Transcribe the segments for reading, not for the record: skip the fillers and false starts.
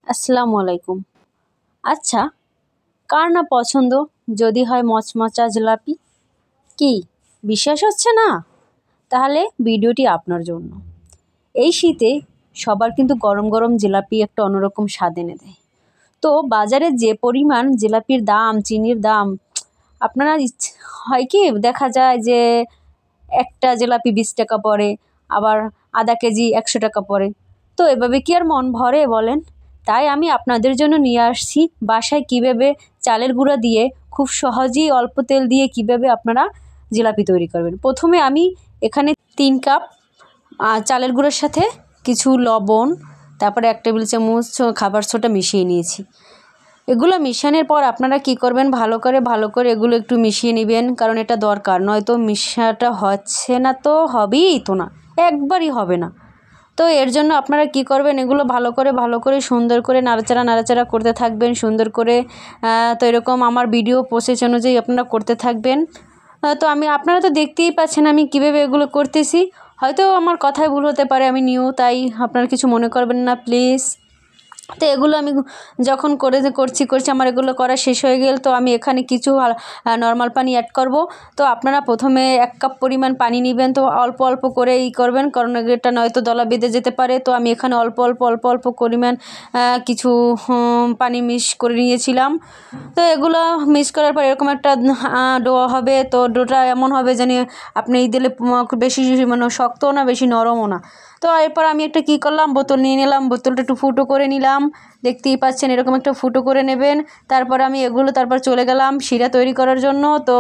আসসালামু আলাইকুম। আচ্ছা, কার না পছন্দ যদি হয় মচমচা জিলাপি? কি বিশ্বাস হচ্ছে না? তাহলে ভিডিওটি আপনার জন্য। এই শীতে সবার কিন্তু গরম গরম জিলাপি একটা অন্যরকম স্বাদ এনে দেয়। তো বাজারে যে পরিমাণ জিলাপির দাম, চিনির দাম, আপনারা হয় কি দেখা যায় যে একটা জিলাপি 20 টাকা পড়ে, আবার আধা কেজি 100 টাকা পড়ে। তো এভাবে কি আর মন ভরে বলেন? তাই আমি আপনাদের জন্য নিয়ে আসছি বাসায় কিভাবে চালের গুঁড়া দিয়ে খুব সহজেই অল্প তেল দিয়ে কিভাবে আপনারা জিলাপি তৈরি করবেন। প্রথমে আমি এখানে 3 কাপ চালের গুঁড়োর সাথে কিছু লবণ, তারপরে 1 টেবিল চামচ খাবার সোডা মিশিয়ে নিয়েছি। এগুলো মিশানোর পর আপনারা কি করবেন, ভালো করে এগুলো একটু মিশিয়ে নেবেন, কারণ এটা দরকার, নয়তো মিশাটা হচ্ছে না তো হবেই তো না, একবারই হবে না। তো এর জন্য আপনারা কি করবেন, এগুলো ভালো করে সুন্দর করে নাড়াচাড়া করতে থাকবেন সুন্দর করে। তো এরকম আমার ভিডিও প্রসেস অনুযায়ী আপনারা করতে থাকবেন। তো আপনারা তো দেখতেই পাচ্ছেন আমি কীভাবে এগুলো করতেছি। হয়তো আমার কথায় ভুল হতে পারে, আমি নিউ, তাই আপনারা কিছু মনে করবেন না প্লিজ। তো এগুলো আমি যখন করছি আমার এগুলো করা শেষ হয়ে গেল। তো আমি এখানে কিছু নর্মাল পানি অ্যাড করব। তো আপনারা প্রথমে 1 কাপ পরিমাণ পানি নেবেন, তো অল্প করে করবেন, কারণ এটা নয়তো দলা বেঁধে যেতে পারে। তো আমি এখানে অল্প পরিমাণ কিছু পানি মিক্স করে নিয়েছিলাম। তো এগুলো মিক্স করার পর এরকম একটা ডো হবে। তো ডোটা এমন হবে যেন আপনি দিলে বেশি মানে শক্তও না, বেশি নরমও না। তো এরপর আমি একটা কী করলাম, বোতল নিয়ে নিলাম, বোতলটা একটু ফুটো করে নিলাম। দেখতেই পাচ্ছেন এরকম একটা ফুটো করে নেবেন। তারপর আমি এগুলো চলে গেলাম শিরা তৈরি করার জন্য। তো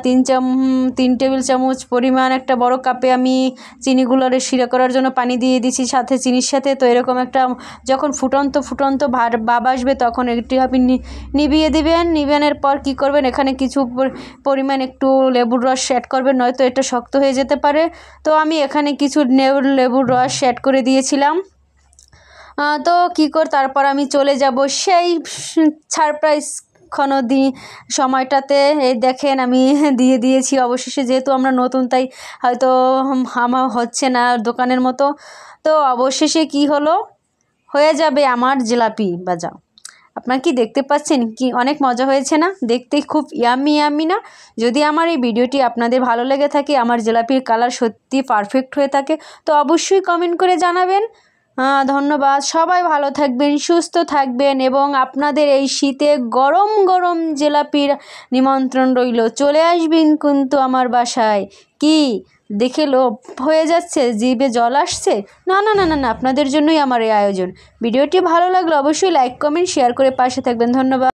3 টেবিল চামচ পরিমাণ একটা বড় কাপে আমি চিনিগুলোর শিরা করার জন্য পানি দিয়ে দিছি সাথে চিনির সাথে। তো এরকম একটা যখন ফুটন্ত ভাব আসবে তখন একটি আপনি নিভিয়ে দিবেন। নিবানোর পর কী করবেন, এখানে কিছু পরিমাণ একটু লেবুর রস অ্যাড করবেন, নয়তো এটা শক্ত হয়ে যেতে পারে। তো আমি এখানে কিছু লেবুর রস অ্যাড করে দিয়েছিলাম। তো তারপর আমি চলে যাব সেই সারপ্রাইজ সময়টাতে। এই দেখেন আমি দিয়ে দিয়েছি অবশেষে, যেহেতু আমরা নতুন তাই হয়তো আমার হচ্ছে না দোকানের মতো। তো অবশেষে কি হলো, হয়ে যাবে আমার জিলাপি ভাজা। আপনারা কি দেখতে পাচ্ছেন, কি অনেক মজা হয়েছে না দেখতে, খুব ইয়ামি না? যদি আমার এই ভিডিওটি আপনাদের ভালো লেগে থাকে, আমার জিলাপির কালার সত্যি পারফেক্ট হয়ে থাকে, তো অবশ্যই কমেন্ট করে জানাবেন। ধন্যবাদ। সবাই ভালো থাকবেন, সুস্থ থাকবেন, এবং আপনাদের এই শীতে গরম জিলাপির নিমন্ত্রণ রইল। চলে আসবেন কিন্তু আমার বাসায়। কি দেখে লোভ হয়ে যাচ্ছে, জিভে জল আসছে? না, আপনাদের জন্যই আমার এই আয়োজন। ভিডিওটি ভালো লাগলে অবশ্যই লাইক, কমেন্ট, শেয়ার করে পাশে থাকবেন। ধন্যবাদ।